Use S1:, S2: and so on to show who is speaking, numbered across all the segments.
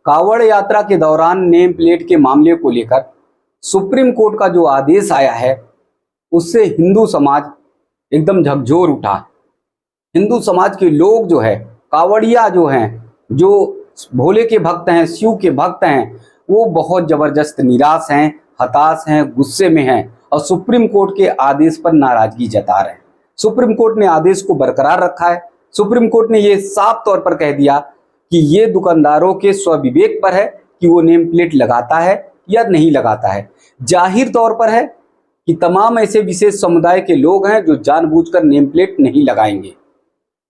S1: कावड़ यात्रा के दौरान नेम प्लेट के मामले को लेकर सुप्रीम कोर्ट का जो आदेश आया है उससे हिंदू समाज एकदम झकझोर उठा। हिंदू समाज के लोग जो है, कावड़िया जो हैं, जो भोले के भक्त हैं, शिव के भक्त हैं, वो बहुत जबरदस्त निराश हैं, हताश हैं, गुस्से में हैं और सुप्रीम कोर्ट के आदेश पर नाराजगी जता रहे हैं। सुप्रीम कोर्ट ने आदेश को बरकरार रखा है। सुप्रीम कोर्ट ने ये साफ तौर पर कह दिया कि ये दुकानदारों के स्वविवेक पर है कि वो नेम प्लेट लगाता है या नहीं लगाता है। जाहिर तौर पर है कि तमाम ऐसे विशेष समुदाय के लोग हैं जो जानबूझकर नेम प्लेट नहीं लगाएंगे।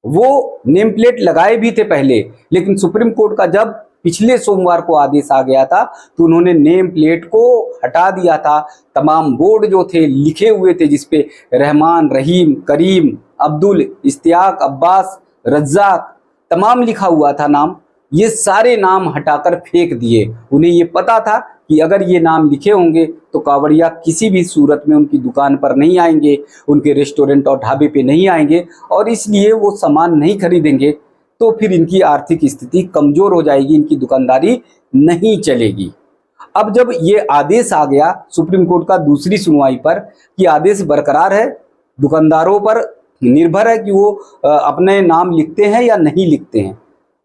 S1: वो नेम प्लेट लगाए भी थे पहले, लेकिन सुप्रीम कोर्ट का जब पिछले सोमवार को आदेश आ गया था तो उन्होंने नेम प्लेट को हटा दिया था। तमाम बोर्ड जो थे लिखे हुए थे जिसपे रहमान, रहीम, करीम, अब्दुल, इश्तियाक, अब्बास, रज्जाक तमाम लिखा हुआ था नाम, ये सारे नाम हटाकर फेंक दिए। उन्हें ये पता था कि अगर ये नाम लिखे होंगे तो कावड़िया किसी भी सूरत में उनकी दुकान पर नहीं आएंगे, उनके रेस्टोरेंट और ढाबे पे नहीं आएंगे और इसलिए वो सामान नहीं खरीदेंगे, तो फिर इनकी आर्थिक स्थिति कमजोर हो जाएगी, इनकी दुकानदारी नहीं चलेगी। अब जब ये आदेश आ गया सुप्रीम कोर्ट का दूसरी सुनवाई पर कि आदेश बरकरार है, दुकानदारों पर निर्भर है कि वो अपने नाम लिखते हैं या नहीं लिखते हैं,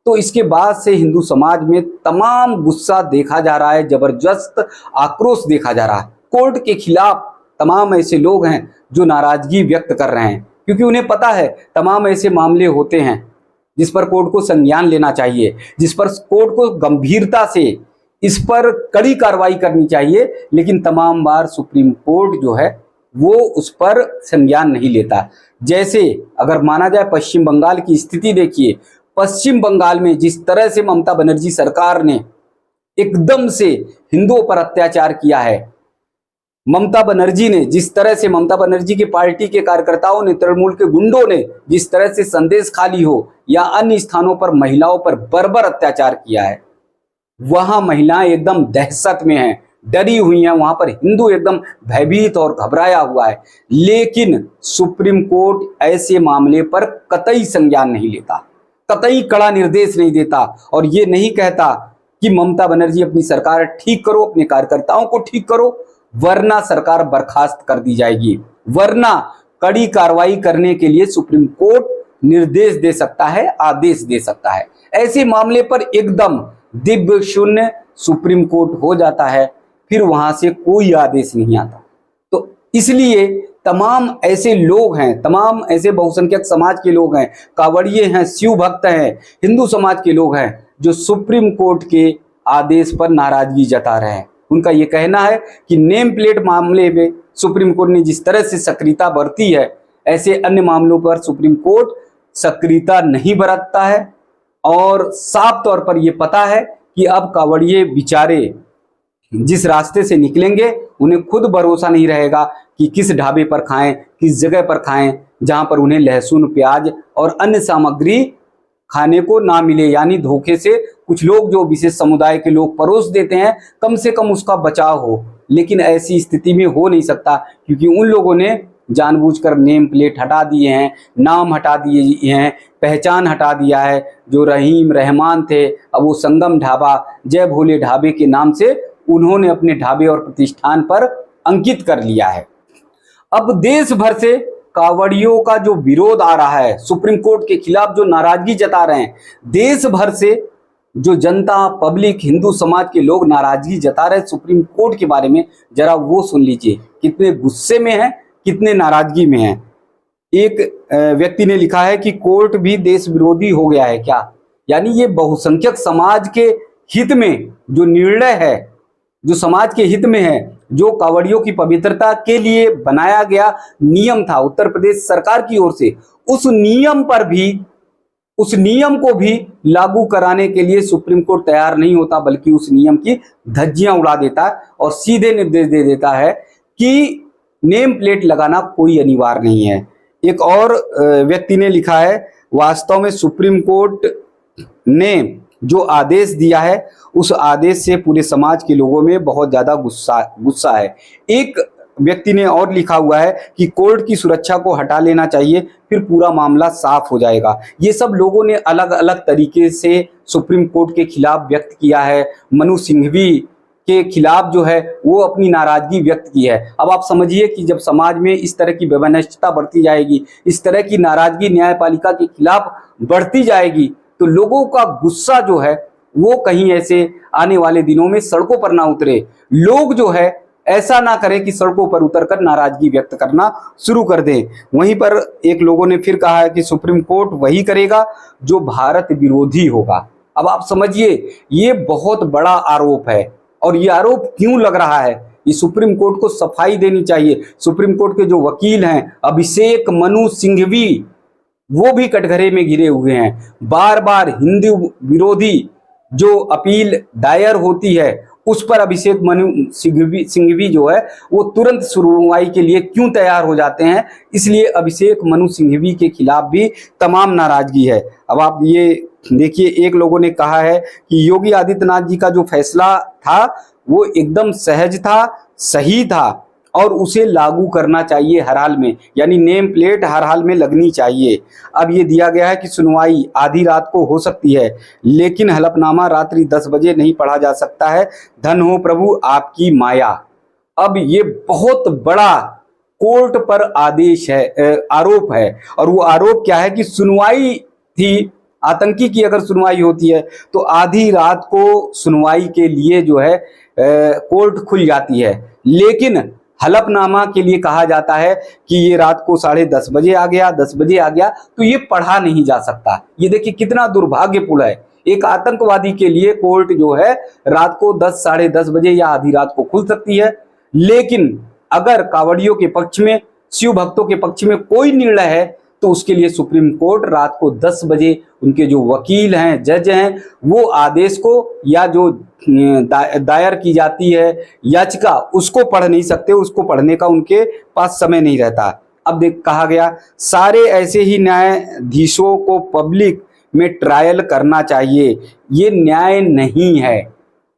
S1: तो इसके बाद से हिंदू समाज में तमाम गुस्सा देखा जा रहा है, जबरदस्त आक्रोश देखा जा रहा है। कोर्ट के खिलाफ तमाम ऐसे लोग हैं जो नाराजगी व्यक्त कर रहे हैं, क्योंकि उन्हें पता है तमाम ऐसे मामले होते हैं जिस पर कोर्ट को संज्ञान लेना चाहिए, जिस पर कोर्ट को गंभीरता से इस पर कड़ी कार्रवाई करनी चाहिए, लेकिन तमाम बार सुप्रीम कोर्ट जो है वो उस पर संज्ञान नहीं लेता। जैसे अगर माना जाए पश्चिम बंगाल की स्थिति देखिए, पश्चिम बंगाल में जिस तरह से ममता बनर्जी सरकार ने एकदम से हिंदुओं पर अत्याचार किया है, ममता बनर्जी ने जिस तरह से, ममता बनर्जी की पार्टी के कार्यकर्ताओं ने, तृणमूल के गुंडों ने जिस तरह से संदेश खाली हो या अन्य स्थानों पर महिलाओं पर बर्बर अत्याचार किया है, वहां महिलाएं एकदम दहशत में हैं, डरी हुई हैं, वहां पर हिंदू एकदम भयभीत और घबराया हुआ है। लेकिन सुप्रीम कोर्ट ऐसे मामले पर कतई संज्ञान नहीं लेता, कतई कड़ा निर्देश नहीं देता और ये नहीं कहता कि ममता बनर्जी अपनी सरकार ठीक करो, अपने कार्यकर्ताओं को ठीक करो, वरना सरकार बर्खास्त कर दी जाएगी, वरना कड़ी कार्रवाई करने के लिए सुप्रीम कोर्ट निर्देश दे सकता है, आदेश दे सकता है। ऐसे मामले पर एकदम दिव्य शून्य सुप्रीम कोर्ट हो जाता है, फिर वहां से कोई आदेश नहीं आता। तो इसलिए तमाम ऐसे लोग हैं, तमाम ऐसे बहुसंख्यक समाज के लोग हैं, कावड़िए हैं, शिव भक्त हैं, हिंदू समाज के लोग हैं जो सुप्रीम कोर्ट के आदेश पर नाराजगी जता रहे हैं। उनका ये कहना है कि नेम प्लेट मामले में सुप्रीम कोर्ट ने जिस तरह से सक्रियता बरती है, ऐसे अन्य मामलों पर सुप्रीम कोर्ट सक्रियता नहीं बरतता है और साफ तौर पर यह पता है कि अब कावड़िए बेचारे जिस रास्ते से निकलेंगे उन्हें खुद भरोसा नहीं रहेगा कि किस ढाबे पर खाएं, किस जगह पर खाएं जहां पर उन्हें लहसुन, प्याज और अन्य सामग्री खाने को ना मिले, यानी धोखे से कुछ लोग जो विशेष समुदाय के लोग परोस देते हैं, कम से कम उसका बचाव हो। लेकिन ऐसी स्थिति में हो नहीं सकता क्योंकि उन लोगों ने जानबूझकर नेम प्लेट हटा दिए हैं, नाम हटा दिए हैं, पहचान हटा दिया है। जो रहीम, रहमान थे, अब वो संगम ढाबा, जय भोले ढाबे के नाम से उन्होंने अपने ढाबे और प्रतिष्ठान पर अंकित कर लिया है। अब देश भर से कावड़ियों का जो विरोध आ रहा है, सुप्रीम कोर्ट के खिलाफ जो नाराजगी जता रहे हैं, देश भर से जो जनता, पब्लिक, हिंदू समाज के लोग नाराजगी जता रहे हैं सुप्रीम कोर्ट के बारे में, जरा वो सुन लीजिए कितने गुस्से में हैं, कितने नाराजगी में हैं। एक व्यक्ति ने लिखा है कि कोर्ट भी देश विरोधी हो गया है क्या? यानी ये बहुसंख्यक समाज के हित में जो निर्णय है, जो समाज के हित में है, जो कावड़ियों की पवित्रता के लिए बनाया गया नियम था उत्तर प्रदेश सरकार की ओर से, उस नियम को भी लागू कराने के लिए सुप्रीम कोर्ट तैयार नहीं होता, बल्कि उस नियम की धज्जियां उड़ा देता है और सीधे निर्देश दे देता है कि नेम प्लेट लगाना कोई अनिवार्य नहीं है। एक और व्यक्ति ने लिखा है, वास्तव में सुप्रीम कोर्ट ने जो आदेश दिया है उस आदेश से पूरे समाज के लोगों में बहुत ज्यादा गुस्सा है। एक व्यक्ति ने और लिखा हुआ है कि कोर्ट की सुरक्षा को हटा लेना चाहिए, फिर पूरा मामला साफ हो जाएगा। ये सब लोगों ने अलग अलग तरीके से सुप्रीम कोर्ट के खिलाफ व्यक्त किया है। मनु सिंघवी के खिलाफ जो है वो अपनी नाराजगी व्यक्त की है। अब आप समझिए कि जब समाज में इस तरह की व्यवनिष्ठता बढ़ती जाएगी, इस तरह की नाराजगी न्यायपालिका के खिलाफ बढ़ती जाएगी, तो लोगों का गुस्सा जो है वो कहीं ऐसे आने वाले दिनों में सड़कों पर ना उतरे। लोग जो है ऐसा ना करें कि सड़कों पर उतरकर नाराजगी व्यक्त करना शुरू कर दें। वहीं पर एक लोगों ने फिर कहा है कि सुप्रीम कोर्ट वही करेगा जो भारत विरोधी होगा। अब आप समझिए, ये बहुत बड़ा आरोप है और ये आरोप क्यों लग रहा है, ये सुप्रीम कोर्ट को सफाई देनी चाहिए। सुप्रीम कोर्ट के जो वकील हैं अभिषेक मनु सिंघवी, वो भी कटघरे में घिरे हुए हैं। बार बार हिंदू विरोधी जो अपील दायर होती है उस पर अभिषेक मनु सिंघवी जो है वो तुरंत सुनवाई के लिए क्यों तैयार हो जाते हैं, इसलिए अभिषेक मनु सिंघवी के खिलाफ भी तमाम नाराजगी है। अब आप ये देखिए, एक लोगों ने कहा है कि योगी आदित्यनाथ जी का जो फैसला था वो एकदम सहज था, सही था और उसे लागू करना चाहिए हर हाल में, यानी नेम प्लेट हर हाल में लगनी चाहिए। अब ये दिया गया है कि सुनवाई आधी रात को हो सकती है, लेकिन हलफनामा रात्रि 10 बजे नहीं पढ़ा जा सकता है। धन हो प्रभु आपकी माया। अब ये बहुत बड़ा कोर्ट पर आदेश है, आरोप है। और वो आरोप क्या है कि सुनवाई थी, आतंकी की अगर सुनवाई होती है तो आधी रात को सुनवाई के लिए जो है कोर्ट खुल जाती है, लेकिन हलफनामा के लिए कहा जाता है कि ये रात को 10:30 बजे आ गया, 10 बजे आ गया, तो ये पढ़ा नहीं जा सकता। ये देखिए कितना दुर्भाग्यपूर्ण है। एक आतंकवादी के लिए कोर्ट जो है रात को 10, 10:30 बजे या आधी रात को खुल सकती है, लेकिन अगर कांवड़ियों के पक्ष में, शिव भक्तों के पक्ष में कोई निर्णय है तो उसके लिए सुप्रीम कोर्ट रात को 10 बजे उनके जो वकील हैं, जज हैं, वो आदेश को या जो दायर की जाती है याचिका उसको पढ़ नहीं सकते, उसको पढ़ने का उनके पास समय नहीं रहता। अब देख कहा गया सारे ऐसे ही न्यायाधीशों को पब्लिक में ट्रायल करना चाहिए, ये न्याय नहीं है।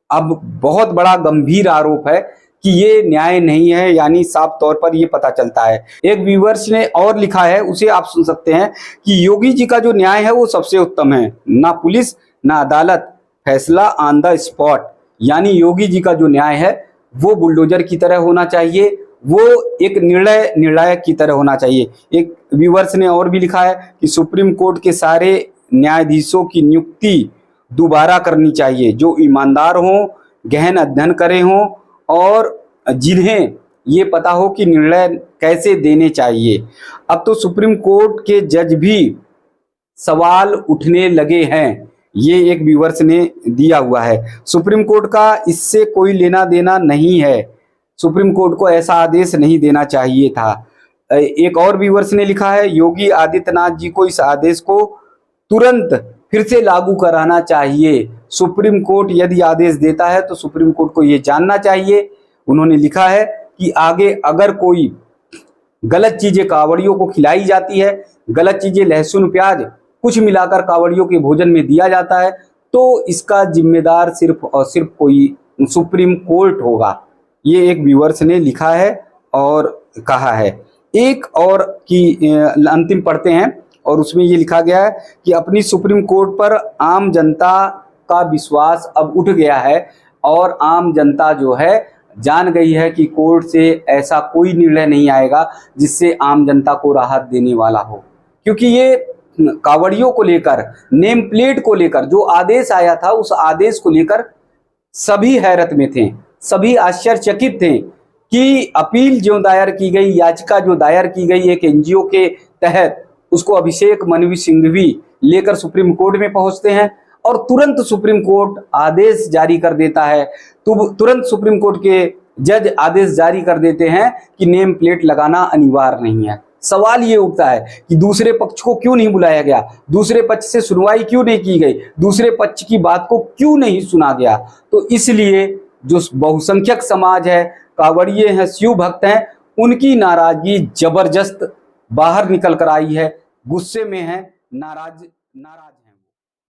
S1: अब बहुत बड़ा गंभीर आरोप है कि ये न्याय नहीं है, यानी साफ तौर पर ये पता चलता है। एक व्यूअर्स ने और लिखा है, उसे आप सुन सकते हैं कि योगी जी का जो न्याय है वो सबसे उत्तम है, ना पुलिस ना अदालत, फैसला ऑन द स्पॉट। यानी योगी जी का जो न्याय है वो बुलडोजर की तरह होना चाहिए, वो एक निर्णायक की तरह होना चाहिए। एक व्यूअर्स ने और भी लिखा है कि सुप्रीम कोर्ट के सारे न्यायाधीशों की नियुक्ति दोबारा करनी चाहिए, जो ईमानदार हों, गहन अध्ययन करे हों और जिन्हें ये पता हो कि निर्णय कैसे देने चाहिए। अब तो सुप्रीम कोर्ट के जज भी सवाल उठने लगे हैं, ये एक व्यूअर्स ने दिया हुआ है। सुप्रीम कोर्ट का इससे कोई लेना देना नहीं है, सुप्रीम कोर्ट को ऐसा आदेश नहीं देना चाहिए था। एक और व्यूअर्स ने लिखा है योगी आदित्यनाथ जी को इस आदेश को तुरंत फिर से लागू कराना चाहिए। सुप्रीम कोर्ट यदि आदेश देता है तो सुप्रीम कोर्ट को ये जानना चाहिए। उन्होंने लिखा है कि आगे अगर कोई गलत चीजें कांवड़ियों को खिलाई जाती है, गलत चीजें लहसुन प्याज कुछ मिलाकर कांवड़ियों के भोजन में दिया जाता है, तो इसका जिम्मेदार सिर्फ और सिर्फ कोई सुप्रीम कोर्ट होगा। ये एक व्यूअर्स ने लिखा है और कहा है। एक और की अंतिम पढ़ते हैं और उसमें ये लिखा गया है कि अपनी सुप्रीम कोर्ट पर आम जनता का विश्वास अब उठ गया है और आम जनता जो है जान गई है कि कोर्ट से ऐसा कोई निर्णय नहीं आएगा जिससे आम जनता को राहत देने वाला हो। क्योंकि ये कांवड़ियों को लेकर, नेम प्लेट को लेकर जो आदेश आया था, उस आदेश को लेकर सभी हैरत में थे, सभी आश्चर्यचकित थे कि अपील जो दायर की गई, याचिका जो दायर की गई एक एनजीओ के तहत, उसको अभिषेक मनु सिंघवी लेकर सुप्रीम कोर्ट में पहुंचते हैं और तुरंत सुप्रीम कोर्ट आदेश जारी कर देता है। तुरंत सुप्रीम कोर्ट के जज आदेश जारी कर देते हैं कि नेम प्लेट लगाना अनिवार्य नहीं है। सवाल ये उठता है कि दूसरे पक्ष को क्यों नहीं बुलाया गया, दूसरे पक्ष से सुनवाई क्यों नहीं की गई, दूसरे पक्ष की बात को क्यों नहीं सुना गया। तो इसलिए जो बहुसंख्यक समाज है, कांवड़िए हैं, शिव भक्त हैं, उनकी नाराजगी जबरदस्त बाहर निकल कर आई है, गुस्से में है, नाराज